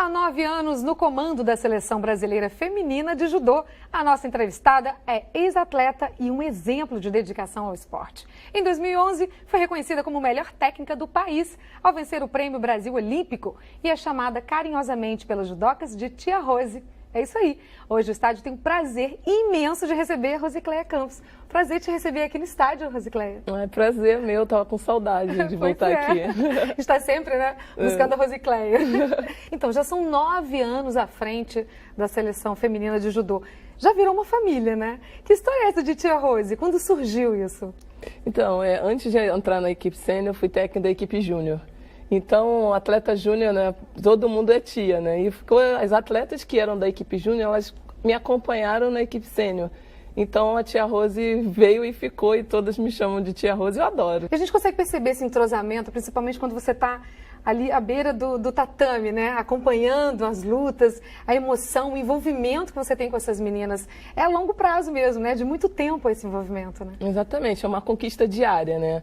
Há 9 anos no comando da Seleção Brasileira Feminina de Judô, a nossa entrevistada é ex-atleta e um exemplo de dedicação ao esporte. Em 2011, foi reconhecida como melhor técnica do país ao vencer o Prêmio Brasil Olímpico e é chamada carinhosamente pelas judocas de Tia Rose. É isso aí. Hoje o estádio tem um prazer imenso de receber a Rosicléia Campos. Prazer te receber aqui no estádio, Rosicléia. É prazer meu, tava com saudade de voltar aqui. Está sempre, né, buscando a Rosicléia. Então, já são 9 anos à frente da seleção feminina de judô. Já virou uma família, né? Que história é essa de Tia Rose? Quando surgiu isso? Então, antes de entrar na equipe sênior, eu fui técnica da equipe júnior. Então, atleta júnior, né, todo mundo é tia, né? E as atletas que eram da equipe júnior, elas me acompanharam na equipe sênior. Então, a Tia Rose veio e ficou e todas me chamam de Tia Rose, eu adoro. E a gente consegue perceber esse entrosamento, principalmente quando você está ali à beira do tatame, né? Acompanhando as lutas, a emoção, o envolvimento que você tem com essas meninas. É a longo prazo mesmo, né? De muito tempo esse envolvimento, né? Exatamente, é uma conquista diária, né?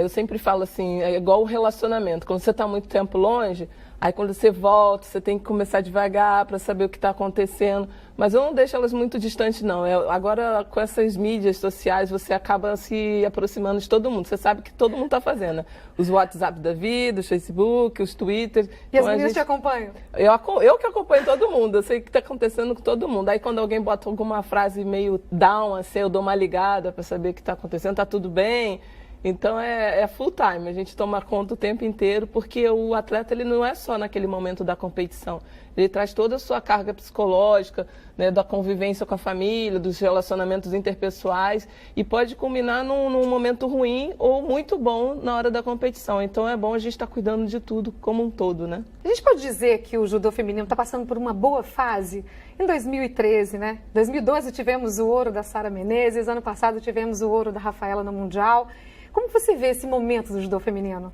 Eu sempre falo assim, é igual o relacionamento. Quando você está muito tempo longe, aí quando você volta, você tem que começar devagar para saber o que está acontecendo. Mas eu não deixo elas muito distantes, não. Agora, com essas mídias sociais, você acaba se aproximando de todo mundo. Você sabe que todo mundo está fazendo, né? Os WhatsApp da vida, os Facebook, os Twitter. E as meninas te acompanham? Eu que acompanho todo mundo. Eu sei o que está acontecendo com todo mundo. Aí quando alguém bota alguma frase meio down, assim, eu dou uma ligada para saber o que está acontecendo. Está tudo bem? Então é full time, a gente toma conta o tempo inteiro, porque o atleta ele não é só naquele momento da competição, ele traz toda a sua carga psicológica, né, da convivência com a família, dos relacionamentos interpessoais, e pode culminar num momento ruim ou muito bom na hora da competição. Então é bom a gente estar cuidando de tudo como um todo, né? A gente pode dizer que o judô feminino está passando por uma boa fase? Em 2013, né? 2012 tivemos o ouro da Sara Menezes, ano passado tivemos o ouro da Rafaela no Mundial. Como você vê esse momento do judô feminino?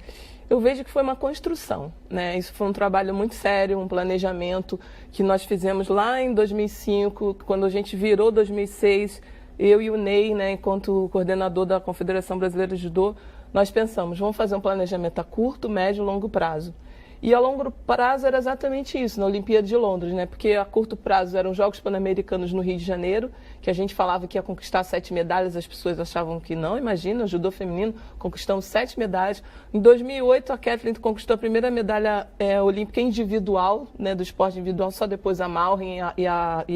Eu vejo que foi uma construção, né? Isso foi um trabalho muito sério, um planejamento que nós fizemos lá em 2005, quando a gente virou 2006, eu e o Ney, né, enquanto coordenador da Confederação Brasileira de Judô, nós pensamos, vamos fazer um planejamento a curto, médio e longo prazo. E a longo prazo era exatamente isso, na Olimpíada de Londres, né? Porque a curto prazo eram os Jogos Pan-Americanos no Rio de Janeiro, que a gente falava que ia conquistar 7 medalhas, as pessoas achavam que não, imagina, o judô feminino, conquistamos 7 medalhas. Em 2008, a Kathleen conquistou a primeira medalha olímpica individual, né, do esporte individual, só depois a Malrin e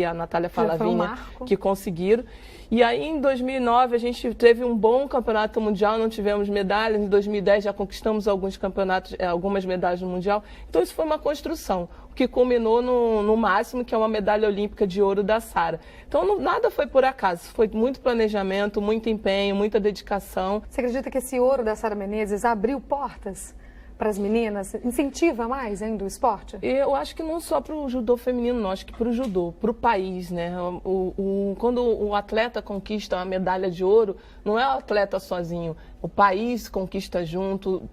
a Natália Falavinha, que conseguiram. E aí, em 2009, a gente teve um bom campeonato mundial, não tivemos medalhas. Em 2010, já conquistamos alguns campeonatos, algumas medalhas no mundial. Então, isso foi uma construção, que culminou no máximo, que é uma medalha olímpica de ouro da Sara. Então, nada foi por acaso. Foi muito planejamento, muito empenho, muita dedicação. Você acredita que esse ouro da Sara Menezes abriu portas para as meninas? Incentiva mais ainda o esporte? Eu acho que não só para o judô feminino, não. Acho que para o judô, para o país, né? Quando o atleta conquista a medalha de ouro, não é o atleta sozinho. O país conquista junto,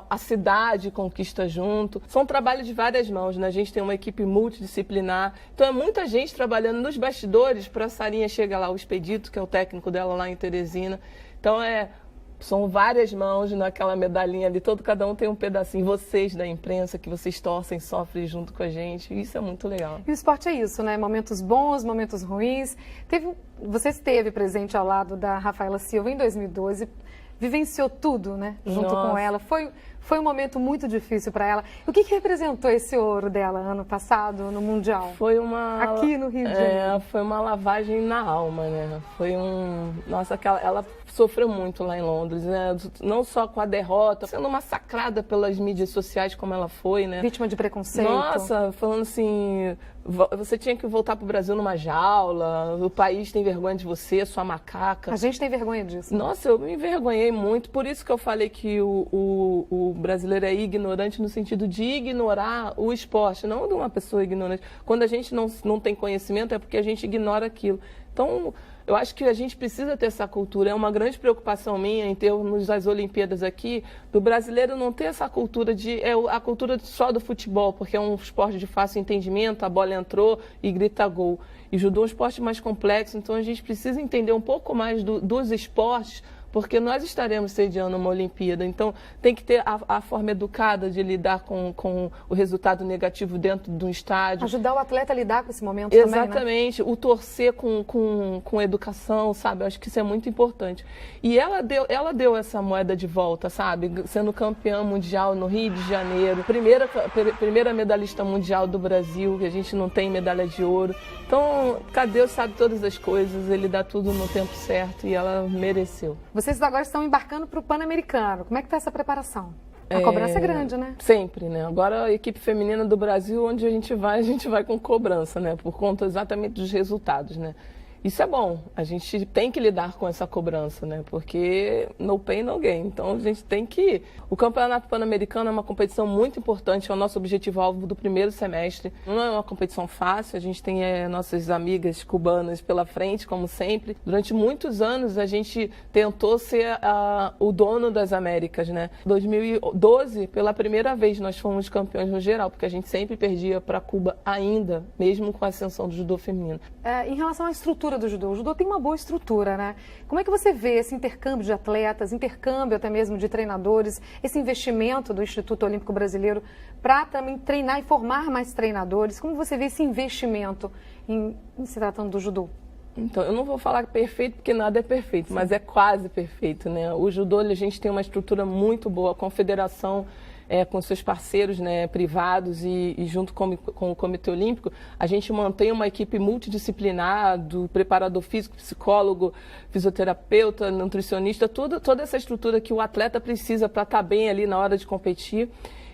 a cidade conquista junto. São trabalhos de várias mãos, né? A gente tem uma equipe multidisciplinar. Então é muita gente trabalhando nos bastidores para a Sarinha chegar lá, o Expedito, que é o técnico dela lá em Teresina. Então são várias mãos naquela medalhinha ali, cada um tem um pedacinho. Vocês da imprensa, que vocês torcem, sofrem junto com a gente, isso é muito legal. E o esporte é isso, né? Momentos bons, momentos ruins. Você esteve presente ao lado da Rafaela Silva em 2012, vivenciou tudo, né? Junto com ela. Foi um momento muito difícil para ela. O que representou esse ouro dela ano passado no Mundial? Aqui no Rio de Janeiro. Foi uma lavagem na alma, né? Nossa, ela sofreu muito lá em Londres, né? Não só com a derrota, sendo massacrada pelas mídias sociais como ela foi, né? Vítima de preconceito. Nossa, falando assim, você tinha que voltar pro Brasil numa jaula, o país tem vergonha de você, sua macaca. A gente tem vergonha disso. Nossa, eu me envergonhei muito, por isso que eu falei que o brasileiro é ignorante no sentido de ignorar o esporte, não de uma pessoa ignorante. Quando a gente não tem conhecimento é porque a gente ignora aquilo. Então, eu acho que a gente precisa ter essa cultura. É uma grande preocupação minha em termos das Olimpíadas aqui, do brasileiro não ter essa cultura a cultura só do futebol, porque é um esporte de fácil entendimento, a bola entrou e grita gol. E judô é um esporte mais complexo, então a gente precisa entender um pouco mais dos esportes, porque nós estaremos sediando uma Olimpíada. Então, tem que ter a forma educada de lidar com o resultado negativo dentro de um estádio. Ajudar o atleta a lidar com esse momento também, né? Exatamente. O torcer com educação, sabe? Eu acho que isso é muito importante. E ela deu essa moeda de volta, sabe? Sendo campeã mundial no Rio de Janeiro. Primeira medalhista mundial do Brasil, que a gente não tem medalha de ouro. Então, Deus sabe todas as coisas, ele dá tudo no tempo certo e ela mereceu. Vocês agora estão embarcando para o Pan-Americano. Como é que está essa preparação? A cobrança é grande, né? Sempre, né? Agora a equipe feminina do Brasil, onde a gente vai com cobrança, né? Por conta exatamente dos resultados, né? Isso é bom, a gente tem que lidar com essa cobrança, né? Porque no pain, no gain. Então a gente tem que... O Campeonato Pan-Americano é uma competição muito importante, é o nosso objetivo-alvo do primeiro semestre. Não é uma competição fácil, a gente tem nossas amigas cubanas pela frente, como sempre. Durante muitos anos a gente tentou ser o dono das Américas, né? Em 2012, pela primeira vez, nós fomos campeões no geral, porque a gente sempre perdia para Cuba ainda, mesmo com a ascensão do judô feminino. Em relação à estrutura do judô, o judô tem uma boa estrutura, né? Como é que você vê esse intercâmbio de atletas, intercâmbio até mesmo de treinadores, esse investimento do Instituto Olímpico Brasileiro para também treinar e formar mais treinadores? Como você vê esse investimento em se tratando do judô? Então, eu não vou falar perfeito porque nada é perfeito, mas é quase perfeito, né? O judô, a gente tem uma estrutura muito boa, a confederação com seus parceiros, né, privados e junto com o Comitê Olímpico, a gente mantém uma equipe multidisciplinar do preparador físico, psicólogo, fisioterapeuta, nutricionista, toda essa estrutura que o atleta precisa para estar bem ali na hora de competir.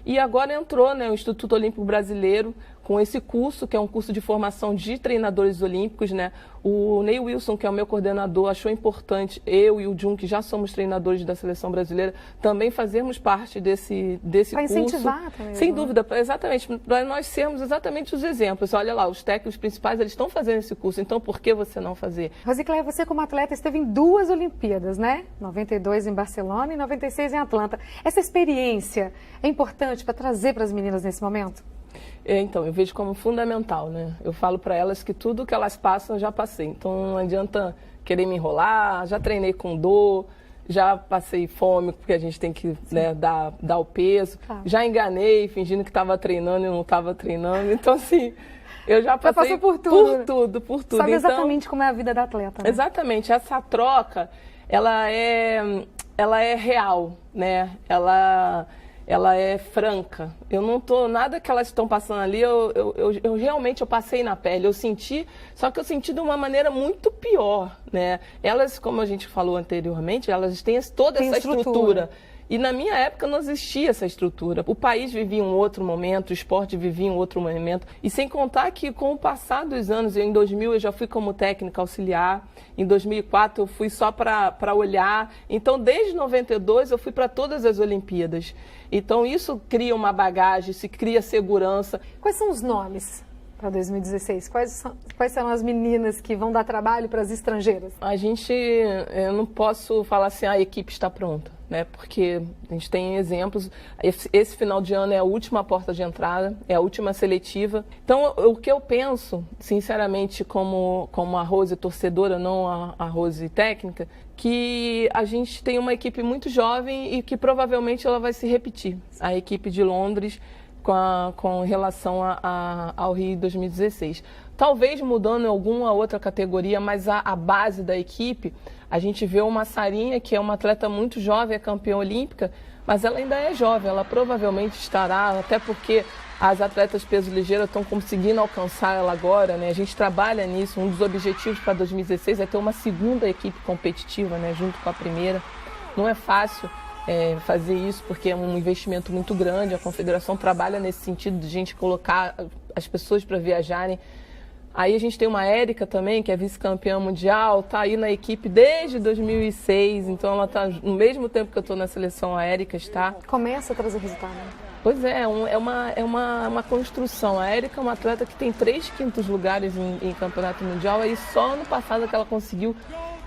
E agora entrou, né, o Instituto Olímpico Brasileiro com esse curso, que é um curso de formação de treinadores olímpicos, né? O Ney Wilson, que é o meu coordenador, achou importante, eu e o Jun, que já somos treinadores da seleção brasileira, também fazermos parte desse curso. Para incentivar também. Sem dúvida, exatamente, para nós sermos exatamente os exemplos. Olha lá, os técnicos principais, eles estão fazendo esse curso, então por que você não fazer? Rosicléia, você como atleta esteve em 2 Olimpíadas, né? 92 em Barcelona e 96 em Atlanta. Essa experiência é importante para trazer para as meninas nesse momento? Então, eu vejo como fundamental, né? Eu falo para elas que tudo que elas passam eu já passei. Então, não adianta querer me enrolar, já treinei com dor, já passei fome, porque a gente tem que, né, dar o peso. Tá. Já enganei, fingindo que estava treinando e não estava treinando. Então, assim, eu já passei por tudo. Por tudo. Sabe exatamente como é a vida da atleta, né? Exatamente. Essa troca, ela é real, né? Ela é franca. Eu não tô... Nada que elas estão passando ali, eu realmente passei na pele. Eu senti, só que eu senti de uma maneira muito pior, né? Elas, como a gente falou anteriormente, elas têm toda essa estrutura. E na minha época não existia essa estrutura. O país vivia um outro momento, o esporte vivia um outro momento. E sem contar que com o passar dos anos, em 2000 eu já fui como técnica auxiliar, em 2004 eu fui só para olhar. Então desde 92 eu fui para todas as Olimpíadas. Então isso cria uma bagagem, se cria segurança. Quais são os nomes para 2016? Quais serão as meninas que vão dar trabalho para as estrangeiras? Eu não posso falar assim, a equipe está pronta, né? Porque a gente tem exemplos. Esse final de ano é a última porta de entrada, é a última seletiva. Então, o que eu penso, sinceramente, como a Rose torcedora, não a Rose técnica, que a gente tem uma equipe muito jovem e que provavelmente ela vai se repetir. A equipe de Londres, com relação ao Rio 2016. Talvez mudando em alguma outra categoria, mas a base da equipe, a gente vê uma Sarinha, que é uma atleta muito jovem, é campeã olímpica, mas ela ainda é jovem, ela provavelmente estará, até porque as atletas peso ligeiro estão conseguindo alcançar ela agora, né? A gente trabalha nisso, um dos objetivos para 2016 é ter uma segunda equipe competitiva, né? Junto com a primeira. Não é fácil fazer isso, porque é um investimento muito grande, a confederação trabalha nesse sentido de a gente colocar as pessoas para viajarem. Aí a gente tem uma Érica também, que é vice-campeã mundial, está aí na equipe desde 2006, então ela está no mesmo tempo que eu estou na seleção, a Érica está. Começa a trazer resultado, né? Pois é, é uma construção. A Érica é uma atleta que tem 3 quintos lugares em campeonato mundial, aí só ano passado que ela conseguiu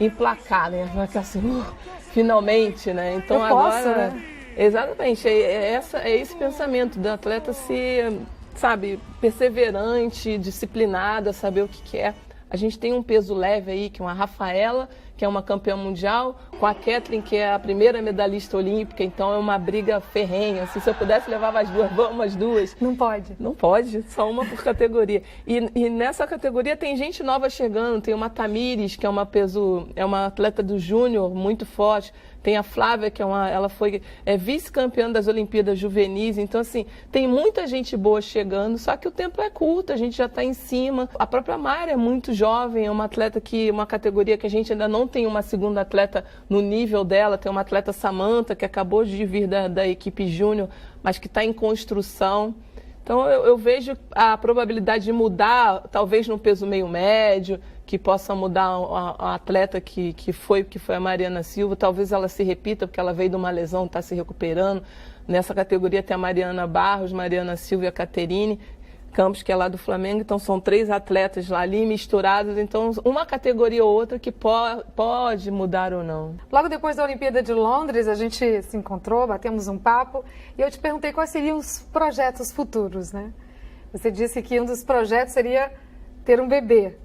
emplacar, né? Assim, finalmente, né? Então agora... né? Exatamente, é esse pensamento do atleta ser... sabe, perseverante, disciplinada, saber o que quer. A gente tem um peso leve aí, que é uma Rafaela, que é uma campeã mundial, com a Kathleen, que é a primeira medalhista olímpica, então é uma briga ferrenha. Assim, se eu pudesse, levava as duas, vamos as duas. Não pode? Não pode, só uma por categoria. E nessa categoria tem gente nova chegando, tem uma Tamires, que é uma atleta do júnior muito forte, tem a Flávia, que ela foi vice-campeã das Olimpíadas Juvenis, então assim, tem muita gente boa chegando, só que o tempo é curto, a gente já está em cima. A própria Mari é muito jovem, é uma atleta uma categoria que a gente ainda não tem uma segunda atleta no nível dela, tem uma atleta Samantha, que acabou de vir da equipe júnior, mas que está em construção. Então eu vejo a probabilidade de mudar, talvez no peso meio médio, que possa mudar a atleta que foi a Mariana Silva, talvez ela se repita, porque ela veio de uma lesão, está se recuperando. Nessa categoria tem a Mariana Barros, Mariana Silva e a Caterine Campos, que é lá do Flamengo, então são 3 atletas lá ali misturados, então uma categoria ou outra que pode mudar ou não. Logo depois da Olimpíada de Londres, a gente se encontrou, batemos um papo, e eu te perguntei quais seriam os projetos futuros, né? Você disse que um dos projetos seria ter um bebê.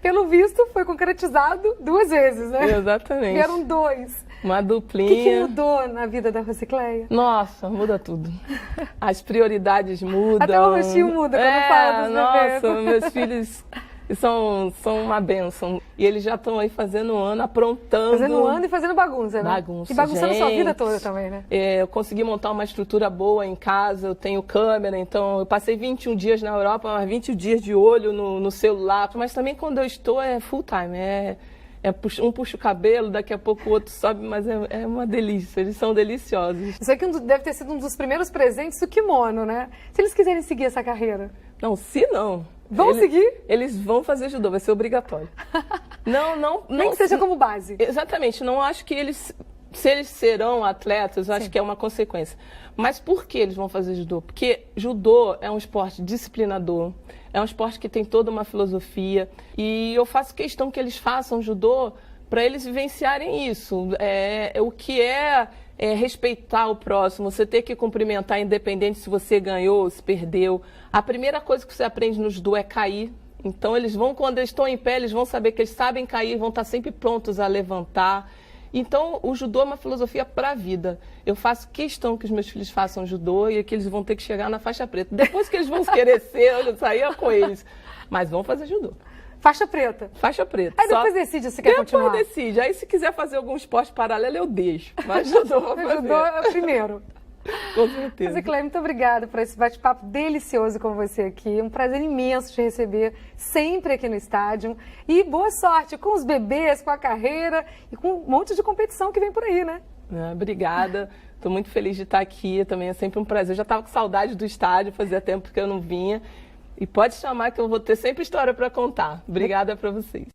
Pelo visto, foi concretizado 2 vezes, né? Exatamente. Vieram 2. Uma duplinha. O que mudou na vida da Rosicléia? Nossa, muda tudo. As prioridades mudam. Até o rostinho muda quando fala dos bebês. Nossa, meus filhos são uma bênção. E eles já estão aí fazendo um ano, aprontando. Fazendo um ano e fazendo bagunça, né? Bagunça, e bagunçando gente. Sua vida toda também, né? Eu consegui montar uma estrutura boa em casa, eu tenho câmera, então eu passei 21 dias na Europa, mas 20 dias de olho no celular. Mas também quando eu estou é full time, um puxa o cabelo, daqui a pouco o outro sobe, mas é uma delícia, eles são deliciosos. Isso aqui deve ter sido um dos primeiros presentes do kimono, né? Se eles quiserem seguir essa carreira. Não, se não. Vão seguir? Eles vão fazer judô, vai ser obrigatório. Não. Nem que seja como base. Exatamente, não acho que se eles serão atletas, eu acho que é uma consequência. Mas por que eles vão fazer judô? Porque judô é um esporte disciplinador, é um esporte que tem toda uma filosofia, e eu faço questão que eles façam judô para eles vivenciarem isso. O que é respeitar o próximo, você ter que cumprimentar independente se você ganhou ou se perdeu. A primeira coisa que você aprende no judô é cair. Então quando eles estão em pé, eles vão saber que eles sabem cair, vão estar sempre prontos a levantar. Então, o judô é uma filosofia para a vida. Eu faço questão que os meus filhos façam judô e que eles vão ter que chegar na faixa preta. Depois que eles vão querer ser, eu saía com eles. Mas vão fazer judô. Faixa preta. Faixa preta. Aí depois decide se quer continuar. Depois decide. Aí se quiser fazer algum esporte paralelo, eu deixo. Mas judô vou fazer. Judô é primeiro. Com certeza. Rosicléia, muito obrigada por esse bate-papo delicioso com você aqui. Um prazer imenso te receber sempre aqui no estádio. E boa sorte com os bebês, com a carreira e com um monte de competição que vem por aí, né? Obrigada. Estou muito feliz de estar aqui. Também é sempre um prazer. Eu já estava com saudade do estádio, fazia tempo que eu não vinha. E pode chamar que eu vou ter sempre história para contar. Obrigada para vocês.